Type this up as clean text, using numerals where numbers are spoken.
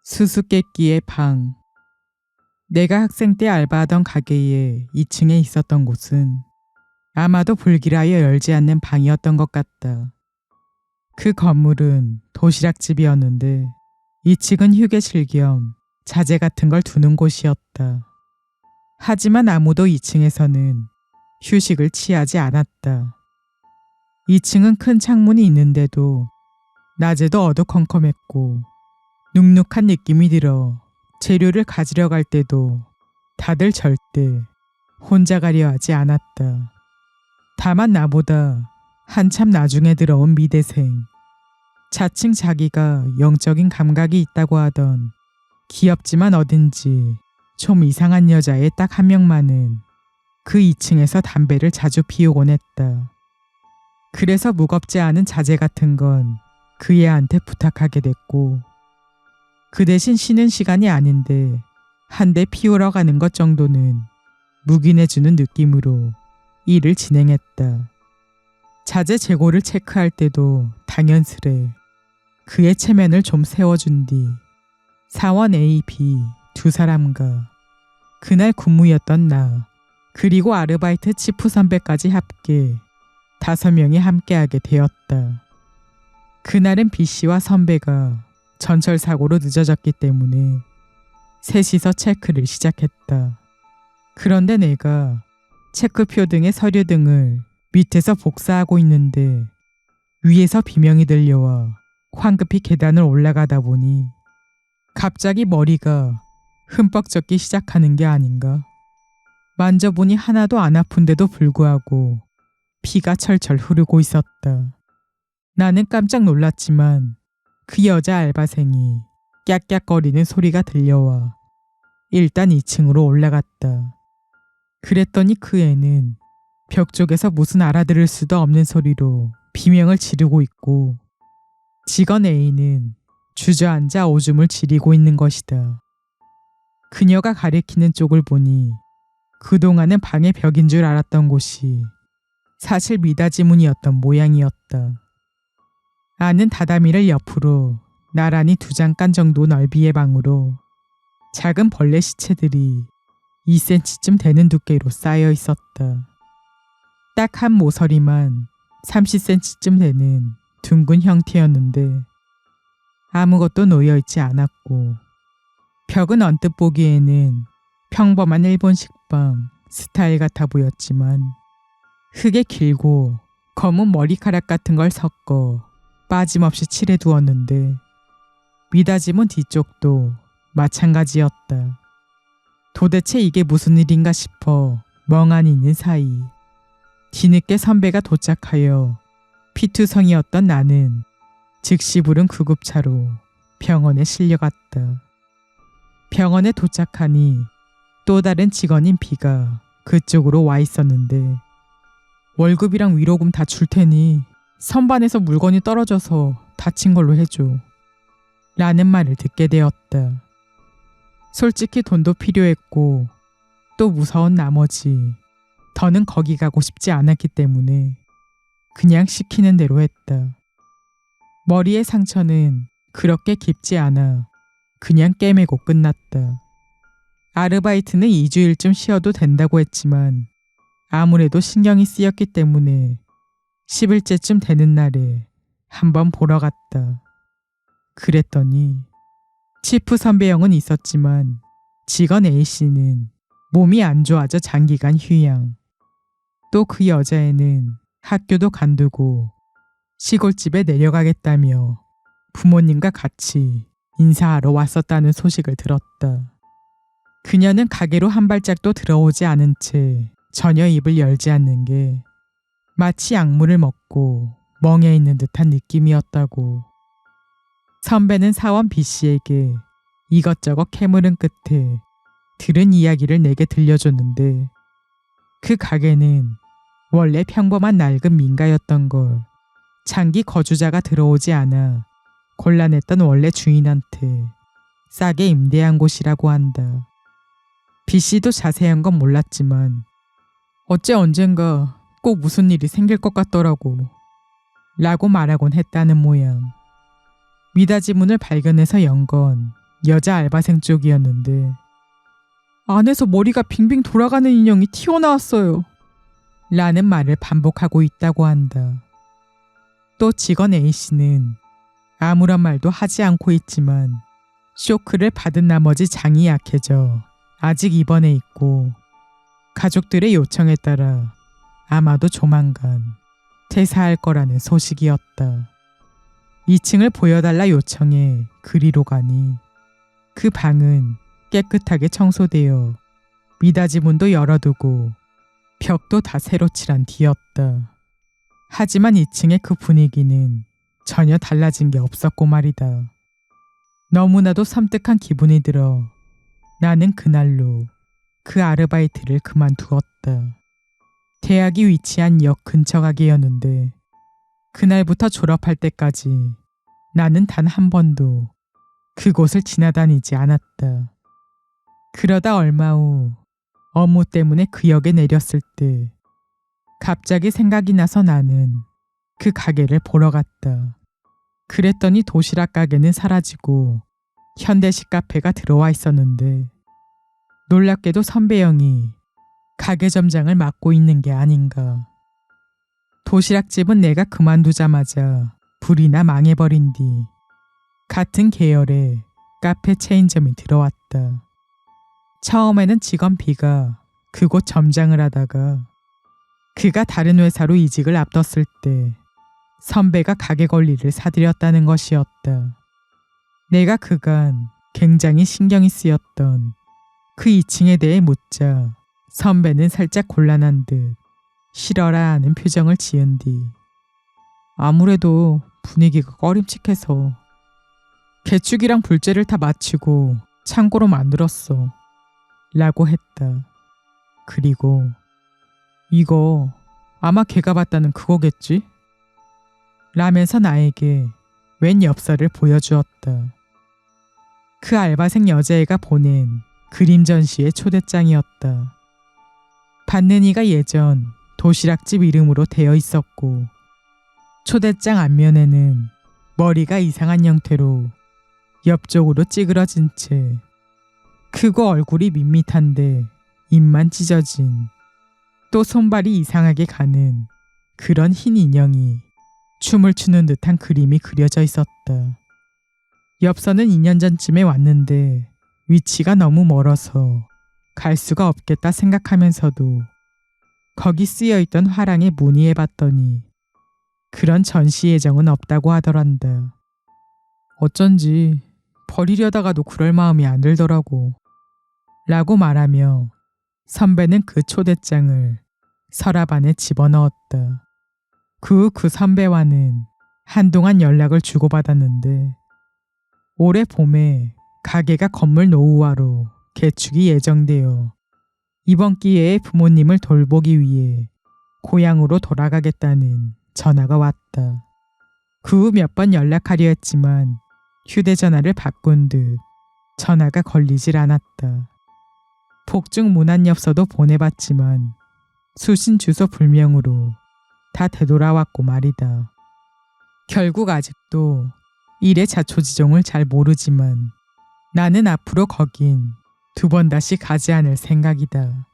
수수께끼의 방. 내가 학생 때 알바하던 가게의 2층에 있었던 곳은 아마도 불길하여 열지 않는 방이었던 것 같다. 그 건물은 도시락집이었는데 2층은 휴게실 겸 자재 같은 걸 두는 곳이었다. 하지만 아무도 2층에서는 휴식을 취하지 않았다. 2층은 큰 창문이 있는데도 낮에도 어두컴컴했고 눅눅한 느낌이 들어 재료를 가지러 갈 때도 다들 절대 혼자 가려 하지 않았다. 다만 나보다 한참 나중에 들어온 미대생, 자칭 자기가 영적인 감각이 있다고 하던 귀엽지만 어딘지 좀 이상한 여자애 딱 한 명만은 그 2층에서 담배를 자주 피우곤 했다. 그래서 무겁지 않은 자재 같은 건 그 애한테 부탁하게 됐고, 그 대신 쉬는 시간이 아닌데 한 대 피우러 가는 것 정도는 묵인해주는 느낌으로 일을 진행했다. 자재 재고를 체크할 때도 당연스레 그의 체면을 좀 세워준 뒤 사원 A, B 두 사람과 그날 군무였던 나 그리고 아르바이트 치프 선배까지 합계 5명이 함께하게 되었다. 그날은 B씨와 선배가 전철사고로 늦어졌기 때문에 셋이서 체크를 시작했다. 그런데 내가 체크표 등의 서류 등을 밑에서 복사하고 있는데 위에서 비명이 들려와 황급히 계단을 올라가다 보니 갑자기 머리가 흠뻑 젖기 시작하는 게 아닌가. 만져보니 하나도 안 아픈데도 불구하고 피가 철철 흐르고 있었다. 나는 깜짝 놀랐지만 그 여자 알바생이 깍깍거리는 소리가 들려와 일단 2층으로 올라갔다. 그랬더니 그 애는 벽 쪽에서 무슨 알아들을 수도 없는 소리로 비명을 지르고 있고 직원 A는 주저앉아 오줌을 지리고 있는 것이다. 그녀가 가리키는 쪽을 보니 그동안은 방의 벽인 줄 알았던 곳이 사실 미닫이 문이었던 모양이었다. 안은 다다미를 옆으로 나란히 2장간 정도 넓이의 방으로 작은 벌레 시체들이 2cm쯤 되는 두께로 쌓여 있었다. 딱 한 모서리만 30cm쯤 되는 둥근 형태였는데 아무것도 놓여있지 않았고 벽은 언뜻 보기에는 평범한 일본식 방 스타일 같아 보였지만 흙에 길고 검은 머리카락 같은 걸 섞어 빠짐없이 칠해 두었는데 미닫이문 뒤쪽도 마찬가지였다. 도대체 이게 무슨 일인가 싶어 멍하니 있는 사이 뒤늦게 선배가 도착하여 피투성이었던 나는 즉시 부른 구급차로 병원에 실려갔다. 병원에 도착하니 또 다른 직원인 B가 그쪽으로 와 있었는데 월급이랑 위로금 다 줄 테니 선반에서 물건이 떨어져서 다친 걸로 해줘 라는 말을 듣게 되었다. 솔직히 돈도 필요했고 또 무서운 나머지 더는 거기 가고 싶지 않았기 때문에 그냥 시키는 대로 했다. 머리의 상처는 그렇게 깊지 않아 그냥 꿰매고 끝났다. 아르바이트는 2주일쯤 쉬어도 된다고 했지만 아무래도 신경이 쓰였기 때문에 10일째쯤 되는 날에 한번 보러 갔다. 그랬더니 치프 선배형은 있었지만 직원 A씨는 몸이 안 좋아져 장기간 휴양. 또 그 여자애는 학교도 간두고 시골집에 내려가겠다며 부모님과 같이 인사하러 왔었다는 소식을 들었다. 그녀는 가게로 한 발짝도 들어오지 않은 채 전혀 입을 열지 않는 게 마치 약물을 먹고 멍해 있는 듯한 느낌이었다고. 선배는 사원 B씨에게 이것저것 캐물은 끝에 들은 이야기를 내게 들려줬는데 그 가게는 원래 평범한 낡은 민가였던 걸 장기 거주자가 들어오지 않아 곤란했던 원래 주인한테 싸게 임대한 곳이라고 한다. B씨도 자세한 건 몰랐지만 어째 언젠가 꼭 무슨 일이 생길 것 같더라고 라고 말하곤 했다는 모양. 미닫이 문을 발견해서 연 건 여자 알바생 쪽이었는데 안에서 머리가 빙빙 돌아가는 인형이 튀어나왔어요. 라는 말을 반복하고 있다고 한다. 또 직원 A씨는 아무런 말도 하지 않고 있지만 쇼크를 받은 나머지 장이 약해져 아직 입원해 있고 가족들의 요청에 따라 아마도 조만간 퇴사할 거라는 소식이었다. 2층을 보여달라 요청해 그리로 가니 그 방은 깨끗하게 청소되어 미닫이 문도 열어두고 벽도 다 새로 칠한 뒤였다. 하지만 2층의 그 분위기는 전혀 달라진 게 없었고 말이다. 너무나도 섬뜩한 기분이 들어 나는 그날로 그 아르바이트를 그만두었다. 대학이 위치한 역 근처 가게였는데 그날부터 졸업할 때까지 나는 단 한 번도 그곳을 지나다니지 않았다. 그러다 얼마 후 업무 때문에 그 역에 내렸을 때 갑자기 생각이 나서 나는 그 가게를 보러 갔다. 그랬더니 도시락 가게는 사라지고 현대식 카페가 들어와 있었는데 놀랍게도 선배 형이 가게 점장을 맡고 있는 게 아닌가. 도시락집은 내가 그만두자마자 불이 나 망해버린 뒤 같은 계열의 카페 체인점이 들어왔다. 처음에는 직원 B가 그곳 점장을 하다가 그가 다른 회사로 이직을 앞뒀을 때 선배가 가게 관리를 사들였다는 것이었다. 내가 그간 굉장히 신경이 쓰였던 그 2층에 대해 묻자 선배는 살짝 곤란한 듯 싫어라 하는 표정을 지은 뒤 아무래도 분위기가 꺼림칙해서 개축이랑 불재를 다 마치고 창고로 만들었어 라고 했다. 그리고 이거 아마 걔가 봤다는 그거겠지? 라면서 나에게 웬 엽서를 보여주었다. 그 알바생 여자애가 보낸 그림 전시의 초대장이었다. 받는 이가 예전 도시락집 이름으로 되어 있었고 초대장 앞면에는 머리가 이상한 형태로 옆쪽으로 찌그러진 채 크고 얼굴이 밋밋한데 입만 찢어진 또 손발이 이상하게 가는 그런 흰 인형이 춤을 추는 듯한 그림이 그려져 있었다. 엽서는 2년 전쯤에 왔는데 위치가 너무 멀어서 갈 수가 없겠다 생각하면서도 거기 쓰여있던 화랑에 문의해봤더니 그런 전시 예정은 없다고 하더란다. 어쩐지 버리려다가도 그럴 마음이 안 들더라고. 라고 말하며 선배는 그 초대장을 서랍 안에 집어넣었다. 그 선배와는 한동안 연락을 주고받았는데 올해 봄에 가게가 건물 노후화로 개축이 예정되어 이번 기회에 부모님을 돌보기 위해 고향으로 돌아가겠다는 전화가 왔다. 그 후 몇 번 연락하려 했지만 휴대전화를 바꾼 듯 전화가 걸리질 않았다. 복중 문안엽서도 보내봤지만 수신 주소 불명으로 다 되돌아왔고 말이다. 결국 아직도 일의 자초지종을 잘 모르지만 나는 앞으로 거긴 2번 다시 가지 않을 생각이다.